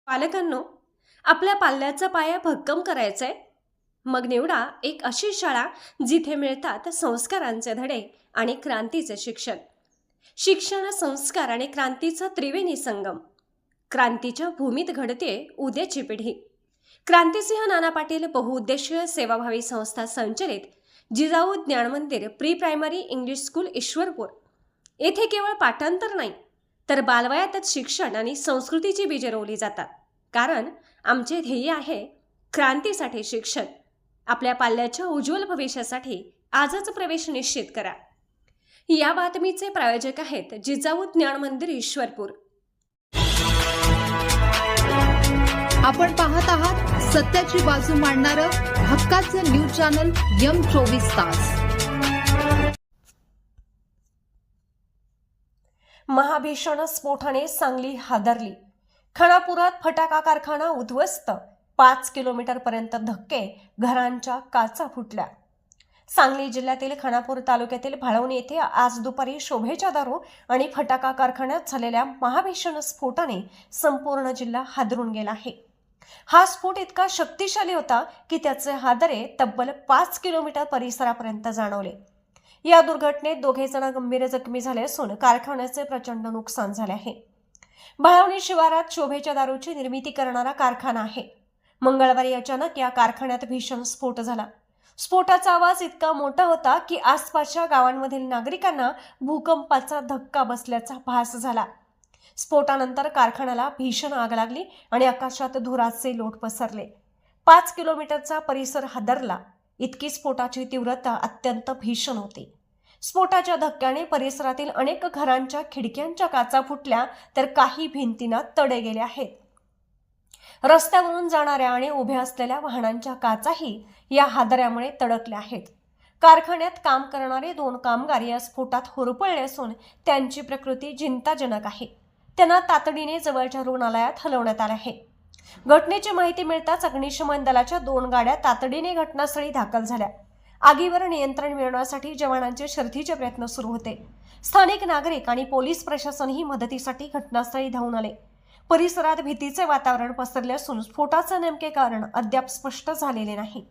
पालकांनो, आपल्या पाल्याचा पाया भक्कम करायचाय? मग निवडा एक अशी शाळा जिथे मिळतात संस्कारांचे धडे आणि क्रांतीचे शिक्षण. शिक्षण, संस्कार आणि क्रांतीचा त्रिवेणी संगम. क्रांतीच्या भूमीत घडते उद्याची पिढी. क्रांतिसिंह नाना पाटील बहुउद्देशीय सेवाभावी संस्था संचलित जिजाऊ ज्ञान मंदिर pre primary English school Ishwarpur येथे केवळ पाठांतर नाही तर बालवयातच शिक्षण आणि संस्कृतीची बीजे रोवली जातात. कारण आमचे ध्येय आहे क्रांतीसाठी शिक्षण. आपल्या पाल्याच्या उज्ज्वल भविष्यासाठी आजच प्रवेश निश्चित करा. या बातमीचे प्रायोजक आहेत जिजाऊ ज्ञान मंदिर ईश्वरपूर. आपण पाहत आहात सत्याची बाजू मांडणारं हक्काचं न्यूज चॅनल M24 तास. महाभीषण स्फोटाने सांगली हादरली. खानापुरात फटाका कारखाना उद्ध्वस्त. 5 किलोमीटरपर्यंत धक्के, घरांच्या काचा फुटल्या. सांगली जिल्ह्यातील खानापूर तालुक्यातील भाळवणी येथे आज दुपारी शोभेच्या दारू आणि फटाका कारखान्यात झालेल्या महाभीषण स्फोटाने संपूर्ण जिल्हा हादरून गेला आहे. हा स्फोट इतका शक्तिशाली होता की त्याचे हादरे तब्बल 5 किलोमीटर परिसरापर्यंत जाणवले. या दुर्घटनेत 2 जण गंभीर जखमी झाले असून कारखान्याचे प्रचंड नुकसान झाले आहे. भाळवणी शिवारात शोभेच्या दारूची निर्मिती करणारा कारखाना आहे. मंगळवारी अचानक या कारखान्यात भीषण स्फोट झाला. स्फोटाचा आवाज इतका मोठा होता की आसपासच्या गावांमधील नागरिकांना भूकंपाचा धक्का बसल्याचा भास झाला. स्फोटानंतर कारखान्याला भीषण आग लागली आणि आकाशात धुराचे लोट पसरले. 5 किलोमीटरचा परिसर हादरला. इतकी स्फोटाची तीव्रता अत्यंत भीषण होती. स्फोटाच्या धक्क्याने परिसरातील अनेक घरांच्या खिडक्यांच्या काचा फुटल्या तर काही भिंतींना तडे गेले आहेत. रस्त्यावरून जाणाऱ्या आणि उभ्या असलेल्या वाहनांच्या काचाही या हादऱ्यामुळे तडकल्या आहेत. कारखान्यात काम करणारे 2 कामगार या स्फोटात होरपळले असून त्यांची प्रकृती चिंताजनक आहे. त्यांना तातडीने जवळच्या रुग्णालयात हलवण्यात आले आहे. घटनेची माहिती मिळताच अग्निशमन दलाच्या 2 गाड्या तातडीने घटनास्थळी दाखल झाल्या. आगीवर नियंत्रण मिळवण्यासाठी जवानांचे शर्थीचे प्रयत्न सुरू होते. स्थानिक नागरिक आणि पोलीस प्रशासनही मदतीसाठी घटनास्थळी धावून आले. परिसरात भीतीचे वातावरण पसरले असून स्फोटाचे नेमके कारण अद्याप स्पष्ट झालेले नाही.